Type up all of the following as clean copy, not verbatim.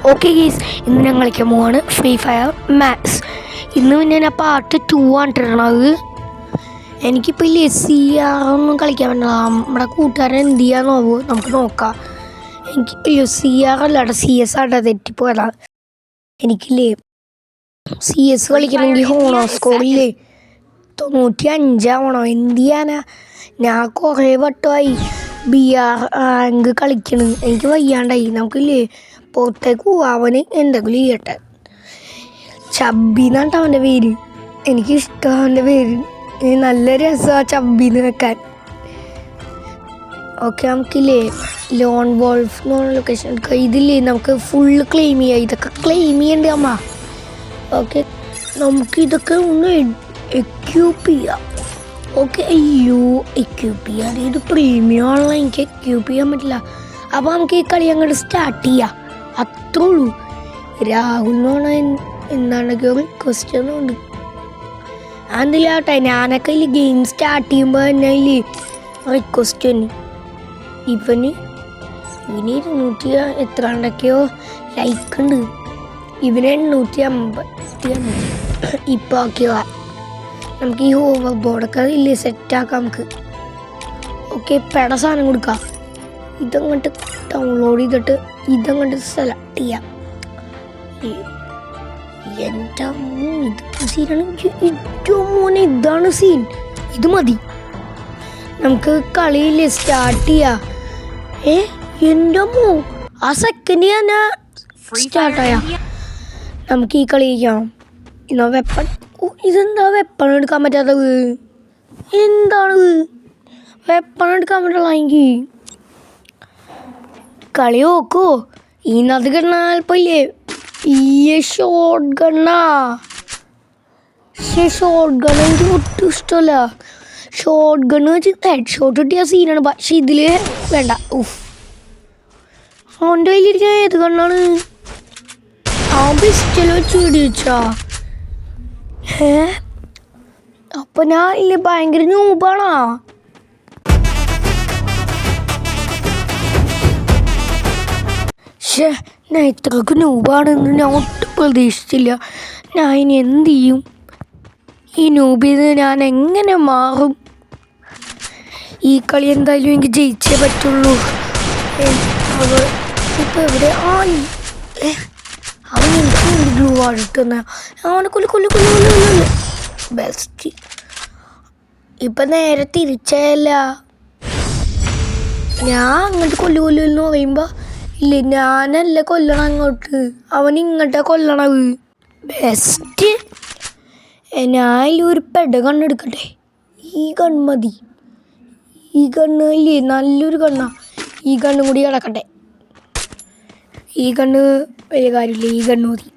Okay ഗീസ്, ഇന്ന് ഞാൻ കളിക്കാൻ പോവാണ് ഫ്രീ ഫയർ മാക്സ്. ഇന്ന് പിന്നെ ഞാൻ പാർട്ട് 2 ആണ് ഇട്ടിരുന്നത്. എനിക്കിപ്പോൾ ഇല്ലേ CR ഒന്നും കളിക്കാൻ പറ്റില്ല. നമ്മുടെ കൂട്ടുകാരൻ എന്ത് ചെയ്യാൻ നോക്കൂ, നമുക്ക് നോക്കാം. എനിക്ക് CR അല്ലാട്ടെ CS ആട്ടെ തെറ്റിപ്പോയതാ. എനിക്കില്ലേ CS കളിക്കണമെങ്കിൽ ഹോണോ സ്കോറില്ലേ 95 ആവണോ. എന്ത് ചെയ്യാനാ, ഞാൻ കുറേ വട്ടമായി BR റാങ്ക് കളിക്കണം. എനിക്ക് വയ്യാണ്ടായി. നമുക്കില്ലേ പുറത്തേക്ക് പോവാൻ എന്തെങ്കിലും ചെയ്യട്ടെ. ചബ്ബിന്നാണ് അവൻ്റെ പേര്. എനിക്കിഷ്ടം അവൻ്റെ പേര്. നല്ല രസമാണ് ചബ്ബിന്ന് വെക്കാൻ. ഓക്കെ, നമുക്കില്ലേ ലോൺ വോൾഫ് എന്ന് പറഞ്ഞ ലൊക്കേഷൻ എടുക്കുക. ഇതില്ലേ നമുക്ക് ഫുള്ള് ക്ലെയിം ചെയ്യാം. ഇതൊക്കെ ക്ലെയിം ചെയ്യണ്ടേ അമ്മ. ഓക്കെ, നമുക്കിതൊക്കെ ഒന്ന് എക്യൂപ്പ് ചെയ്യാം. ഓക്കെ, അയ്യോ എക്യൂപ്പ് ചെയ്യാൻ ഇത് പ്രീമിയം ആണല്ലോ, എനിക്ക് എക്യൂപ്പ് ചെയ്യാൻ പറ്റില്ല. അപ്പോൾ നമുക്ക് ഈ കളി അങ്ങോട്ട് സ്റ്റാർട്ട് ചെയ്യാം. അത്രേ ഉള്ളൂ. രാഹുൽ എന്ന് പറഞ്ഞാൽ എന്താണ്ടൊക്കെ റിക്വസ്റ്റ് ഒന്നുണ്ട്. അതിലാട്ടെ ഞാനൊക്കെ ഇല്ല ഗെയിം സ്റ്റാർട്ട് ചെയ്യുമ്പോൾ തന്നെ ഇല്ലേ റിക്വസ്റ്റ് തന്നെ. ഇവന് 200 എത്രാണ്ടൊക്കെയോ ലൈക്ക് ഉണ്ട്. ഇവന് 850. ഇപ്പോൾ ആക്കിയതാ. നമുക്ക് ഈ ഹോവർ ബോർഡൊക്കെ ഇല്ലേ സെറ്റാക്കാം നമുക്ക്. ഓക്കെ, പെട സാധനം കൊടുക്കാം. ഇതങ്ങോട്ട് ഡൗൺലോഡ് ചെയ്തിട്ട് ഇതങ്ങോട്ട് സെലക്ട് ചെയ്യാം. എൻ്റെ ഇത് സീനാണ്. ഏറ്റവും മോനെ ഇതാണ് സീൻ. ഇത് മതി. നമുക്ക് കളിയില്ലേ സ്റ്റാർട്ട് ചെയ്യാം. എൻ്റെ മോ ആ സെക്കൻഡ് തന്നെ സ്റ്റാർട്ടായ നമുക്ക് ഈ കളി ചെയ്യാം. ഇന്നാ വെപ്പൺ. ഇതെന്താ വെപ്പൺ എടുക്കാൻ പറ്റാത്തത്? എന്താണ് വെപ്പൺ എടുക്കാൻ പറ്റുള്ള? എനിക്ക് കളി നോക്കൂ. ഇതിനകത്ത് കിടന്നാൽപ്പില്ലേ ഈ ഷോർട്ട് ഗണ്ണാ. ഷോർട്ട് ഗൺ എനിക്ക് ഒട്ടും ഇഷ്ടമല്ല. ഷോർട്ട് ഗണ്ണ് വെച്ച് ഹെഡ് ഷോട്ട് കിട്ടിയ സീനാണ്. പക്ഷെ ഇതിൽ വേണ്ട. അവൻ്റെ കയ്യിലിരിക്കാൻ ഏത് ഗണ്ണാണ്? ആ പിസ്റ്റൽ വെച്ച് പിടിച്ചാ. അപ്പൊ ഞാൻ ഇല്ലേ ഭയങ്കര ന്യൂബാണാ. ഞാൻ ഇത്രക്ക് ന്യൂബാണെന്ന് ഞാൻ ഒട്ടും പ്രതീക്ഷിച്ചില്ല. ഞാൻ ഇനി എന്ത് ചെയ്യും? ഈ ന്യൂബിൽ നിന്ന് ഞാൻ എങ്ങനെ മാറും? ഈ കളി എന്തായാലും എനിക്ക് ജയിച്ചേ പറ്റുള്ളൂ. ഇപ്പം എവിടെ അവൻ എനിക്ക് ഗ്ലൂ ആടിട്ടുന്ന അവനെ കൊല്ലു ബെസ്റ്റ്. ഇപ്പം നേരെ തിരിച്ചല്ല. ഞാൻ അങ്ങോട്ട് കൊല്ലുന്ന് പറയുമ്പോൾ ഇല്ല, ഞാനല്ല കൊല്ലണം അങ്ങോട്ട്, അവൻ ഇങ്ങോട്ടാ കൊല്ലണത്. ബെസ്റ്റ്. ഞാൻ ഒരു പെട കണ്ണെടുക്കട്ടെ. ഈ കണ്ണ് മതി. ഈ കണ്ണ് ഇല്ലേ നല്ലൊരു കണ്ണാ. ഈ കണ്ണും കൂടി കിടക്കട്ടെ. ഈ കണ്ണ് വലിയ കാര്യമില്ല, ഈ കണ്ണ് മതി.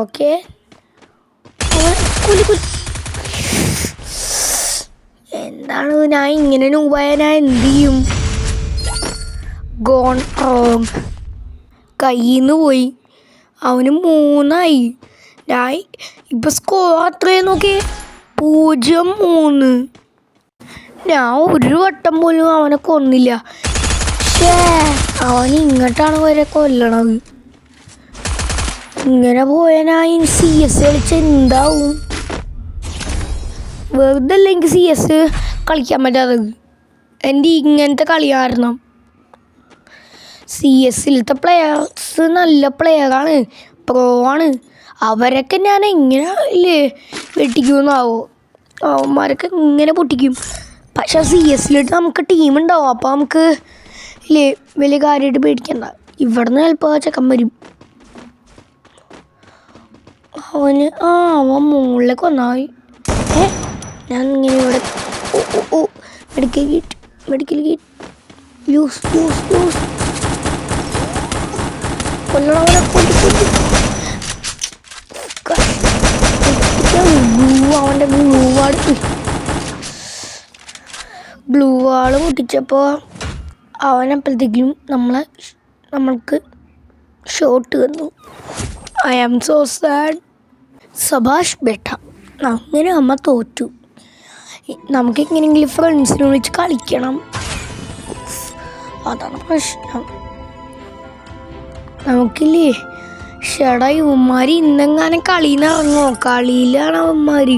ഓക്കെ, എന്താണ് ഞാൻ ഇങ്ങനെ നൂപായ ഞാൻ എന്ത് ചെയ്യും? Gone wrong. കയ്യിൽ നിന്ന് പോയി. അവന് 3 ഞാൻ ഇപ്പം സ്കോർ അത്രയും നോക്കി 0-3. ഞാൻ ഒരു വട്ടം പോലും അവനെ കൊന്നില്ല. പക്ഷേ അവൻ ഇങ്ങോട്ടാണ് വരെ കൊല്ലണത്. ഇങ്ങനെ പോയാൽ ഞാൻ CS കളിച്ച് എന്താവും? വെറുതെ അല്ല എനിക്ക് CS കളിക്കാൻ പറ്റാത്തത്. എൻ്റെ ഇങ്ങനത്തെ കളി കാരണം. CSലത്തെ പ്ലെയേഴ്സ് നല്ല പ്ലെയറാണ്, പ്രോ ആണ്. അവരൊക്കെ ഞാൻ എങ്ങനെ ഇല്ലേ വെട്ടിക്കുമെന്നാവോ? അവന്മാരൊക്കെ ഇങ്ങനെ പൊട്ടിക്കും. പക്ഷെ CSലിട്ട് നമുക്ക് ടീമുണ്ടാവും. അപ്പോൾ നമുക്ക് ഇല്ലേ വലിയ കാര്യമായിട്ട് പേടിക്കണ്ട. ഇവിടുന്ന് ചിലപ്പോൾ ചെക്കൻ വരും. അവൻ മുകളിലേക്ക് വന്നായി. ഞാൻ ഇങ്ങനെ ഇവിടെ മെഡിക്കൽ കിറ്റ് യൂസ് കൊല്ലണവരെ അവൻ്റെ ബ്ലൂ വാള് പൊട്ടിച്ചപ്പോൾ അവനപ്പോഴത്തേക്കും നമ്മൾക്ക് ഷോട്ട് വന്നു. I am so sad. സബാഷ് ബേട്ട. അങ്ങനെ അമ്മ തോറ്റു. നമുക്ക് എങ്ങനെയെങ്കിലും ഫ്രണ്ട്സിനെ വിളിച്ച് കളിക്കണം. അതാണ് പ്രശ്നം. നമുക്കില്ലേ ഷടാ ഇവന്മാര് ഇന്നെങ്ങാനും കളിന്ന് ഇറങ്ങോ? കളിയിലാണ് അവന്മാര്.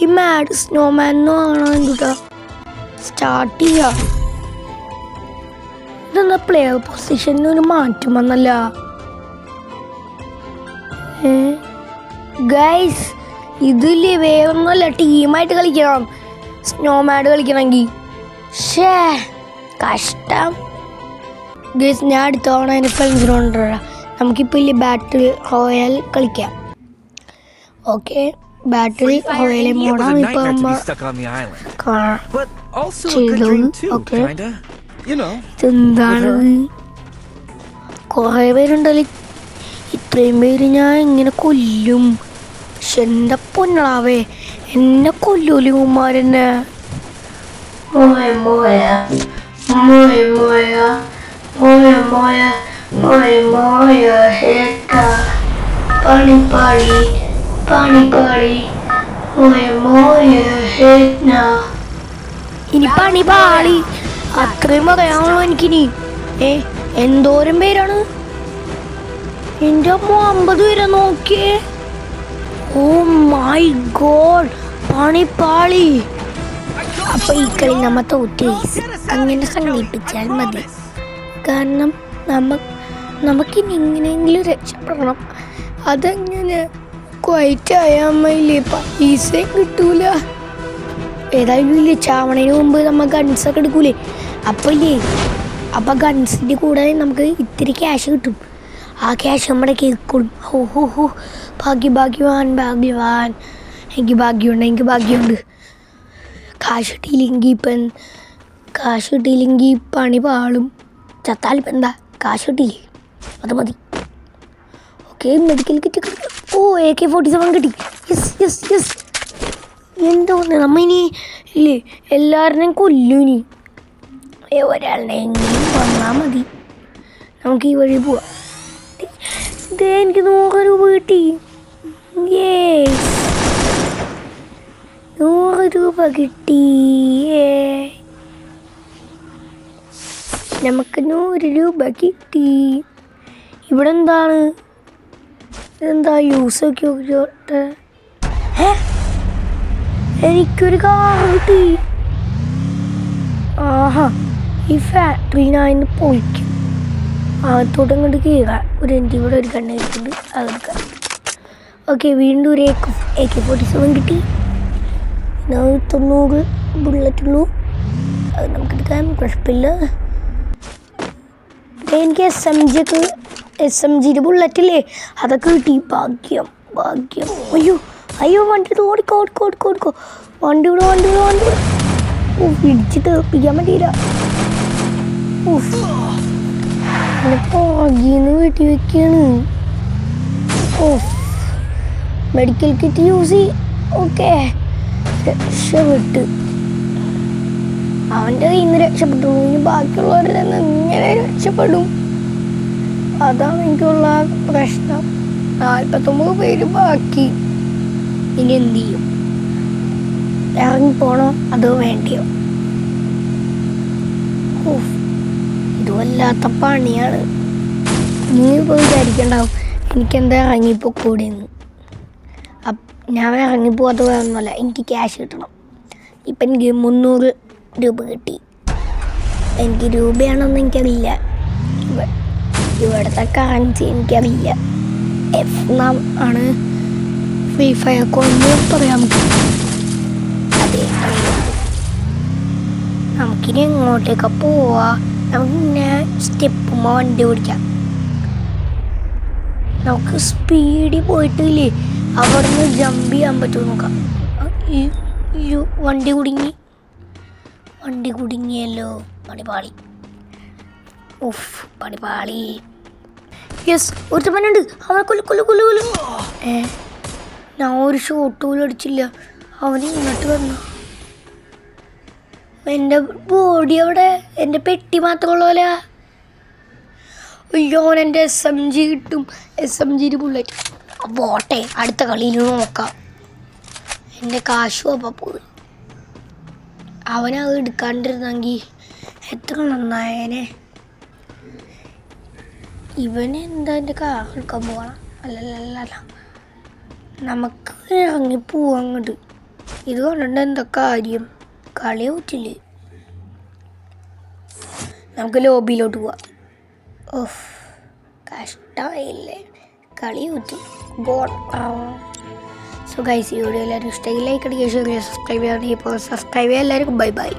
ഈ മാഡ് സ്നോമാൻ എന്ന് വാങ്ങണം എന്തുട്ടാ സ്റ്റാർട്ട് ചെയ്യാ. ഇതെന്താ പ്ലെയർ പൊസിഷനിൽ ഒരു മാറ്റം വന്നല്ല. ഗൈസ് ഇതില്ലേ വേറൊന്നുമല്ല, ടീമായിട്ട് കളിക്കണം സ്നോമാഡ് കളിക്കണമെങ്കിൽ. ഷേ കഷ്ടം. ഗൈസ് ഞാൻ അടുത്ത തവണ അതിന് ഫ്രണ്ട്സിനോട് നമുക്കിപ്പോൾ ഇല്ലേ ബാറ്റിൽ റോയൽ കളിക്കാം. ഓക്കെ ബാറ്റിൽ റോയൽ മോഡാണ് ഇപ്പൊ ചെയ്തത്. ഓക്കെ ഇതെന്താണ് കുറേ പേരുണ്ടല്ലേ, ഇത്രയും പേര് ഞാൻ എങ്ങനെ കൊല്ലും? പക്ഷെ എൻ്റെ പൊന്നളാവേ എന്നെ കൊല്ലൂലേ ഉമ്മാരെന്നെ. ഇനി പണി പാളി അത്രയും പറയാനുള്ളൂ എനിക്കിനി. എന്തോരം പേരാണ് എൻ്റെ അമ്മ, 50 പേരെ നോക്കിയേ. ഓ മൈ ഗോഡ് പണിപ്പാളി. അപ്പൊ ഈ കളി നമ്മ തോറ്റ് അങ്ങനെ സങ്കല്പിച്ചാൽ മതി. കാരണം നമുക്കിനി എങ്ങനെയെങ്കിലും രക്ഷപ്പെടണം. അതെങ്ങനെ ക്വൈറ്റായമ്മയില്ലേ, പൈസയും കിട്ടൂല. ഏതായാലും ഇല്ലേ ചാവണേന് മുമ്പ് നമ്മൾ ഗൺസൊക്കെ എടുക്കൂലേ, അപ്പൊ ഗൺസിൻ്റെ കൂടെ നമുക്ക് ഇത്തിരി ക്യാഷ് കിട്ടും. ആ ക്യാഷ് നമ്മുടെ കേൾക്കും. ഭാഗ്യവാൻ എനിക്ക് ഭാഗ്യമുണ്ട്. കാശ് കിട്ടിയില്ലെങ്കിൽ പണി പാളും. ചത്താലിപ്പം എന്താ, കാശ് കിട്ടിയില്ലേ അത് മതി. Okay medical kit. ഓ AK-47 കിട്ടി. യെസ് എന്തോന്ന് നമ്മ ഇനി ഇല്ലേ എല്ലാവരുടെയും കൊല്ലൂനി. ഒരാളുടെയെങ്കിലും വന്നാൽ മതി. നമുക്ക് ഈ വഴി പോവാം. ഇതേ എനിക്ക് 100 രൂപ കിട്ടി. 100 രൂപ കിട്ടി. നമുക്ക് 100 രൂപ കിട്ടി. ഇവിടെ എന്താണ്, ഇതെന്താ യൂസ് ഒക്കെ നോക്കിയോട്ടെ. എനിക്കൊരു കാർ കിട്ടി. ആഹാ ഈ ഫാക്ടറി ഞാൻ പൊളിക്കും. അകത്തോട്ട് ഇങ്ങോട്ട് കീറാം. ഒരു എൻ്റെ ഇവിടെ ഒരു കണ്ണ് കിട്ടുന്നുണ്ട്, അതെടുക്കാം. ഓക്കെ വീണ്ടും ഒരു AK-47 കിട്ടി. 90 ബുള്ളറ്റുള്ളൂ, അത് നമുക്കെടുക്കാൻ കുഴപ്പമില്ല. എനിക്ക് SMG ബുള്ളറ്റില്ലേ അതൊക്കെ കിട്ടി. ഭാഗ്യം. അയ്യോ വണ്ടി ഓടിക്കോ. വണ്ടി ഇവിടെ ഇടിച്ചിട്ട് പിടിക്കാൻ പറ്റിയില്ല. പുറകീന്ന് വെട്ടി വെക്കാണ്. മെഡിക്കൽ കിറ്റ് യൂസ് ചെയ്യും. ഓക്കെ രക്ഷപ്പെട്ട്, അവൻ്റെ കയ്യിൽ നിന്ന് രക്ഷപ്പെട്ടു. ഇനി ബാക്കിയുള്ളവരിൽ നിന്ന് എങ്ങനെ രക്ഷപ്പെടും? അതാണ് എനിക്കുള്ള പ്രശ്നം. 49 പേര് ബാക്കി. ഇനി എന്ത് ചെയ്യും? ഇറങ്ങിപ്പോണോ അതോ വേണ്ടിയോ? ഇത് വല്ലാത്ത പണിയാണ്. നീ ഇപ്പോൾ വിചാരിക്കണ്ടാവും എനിക്കെന്താ ഇറങ്ങിപ്പോക്കൂടെന്ന്. ഞാൻ ഇറങ്ങിപ്പോകാത്ത വേറൊന്നുമല്ല, എനിക്ക് ക്യാഷ് കിട്ടണം. ഇപ്പം എനിക്ക് 300 രൂപ കിട്ടി. എനിക്ക് രൂപയാണെന്ന് എനിക്കറിയില്ല, ഇവിടുത്തെ കറൻസി എനിക്കറിയില്ല. F ആണ് ഫ്രീ ഫയർ കൊണ്ട് പറയാൻ പറ്റും. അതെ നമുക്കിനി എങ്ങോട്ടേക്ക് പോവാ? നമുക്കിങ്ങനെ സ്റ്റെപ്പുമ്പോൾ വണ്ടി ഓടിക്കാം. നമുക്ക് സ്പീഡിൽ പോയിട്ടില്ലേ അവിടെ നിന്ന് ജമ്പ് ചെയ്യാൻ പറ്റുമോ നോക്കാം. വണ്ടി കുടുങ്ങിയല്ലോ. പണിപാളി. പണിപാളി. യെസ് ഒരു പനുണ്ട്. അവനെ കൊല്ലു. ഞാൻ ഒരു ഷോട്ട് പോലും അടിച്ചില്ല. അവന് ഇങ്ങോട്ട് വന്നു. എൻ്റെ ബോഡി അവിടെ, എൻ്റെ പെട്ടി മാത്രമുള്ള പോലെ. അയ്യോ എൻ്റെ SMG കിട്ടും. SMG bullet. പോട്ടെ അടുത്ത കളിയിൽ നോക്കാം. എൻ്റെ കാശും അപ്പം പോയി. അവനത് എടുക്കാണ്ടിരുന്നെങ്കിൽ എത്ര നന്നായേനെ. ഇവന് എന്താ എൻ്റെ കാർ എടുക്കാൻ പോകണം. അല്ലല്ല നമുക്ക് ഇറങ്ങി പോവാൻ അങ്ങോട്ട്. ഇത് കണ്ടിട്ട് എന്താ കാര്യം? കളി പറ്റില്ലേ? നമുക്ക് ലോബിയിലോട്ട് പോവാം. ഓഫ് കഷ്ടമായില്ലേ, കളി പറ്റി ബോൾ. സോ ഗൈസ്, ഈ വീഡിയോ എല്ലാവരും ഇഷ്ടമായി ലൈക്ക് അടിക്കുക, ഷെയർ ചെയ്യുക, സബ്സ്ക്രൈബ് ചെയ്യാൻ. ഇപ്പോൾ സബ്സ്ക്രൈബ് ചെയ്യാൻ എല്ലാവർക്കും ബൈ ബൈ.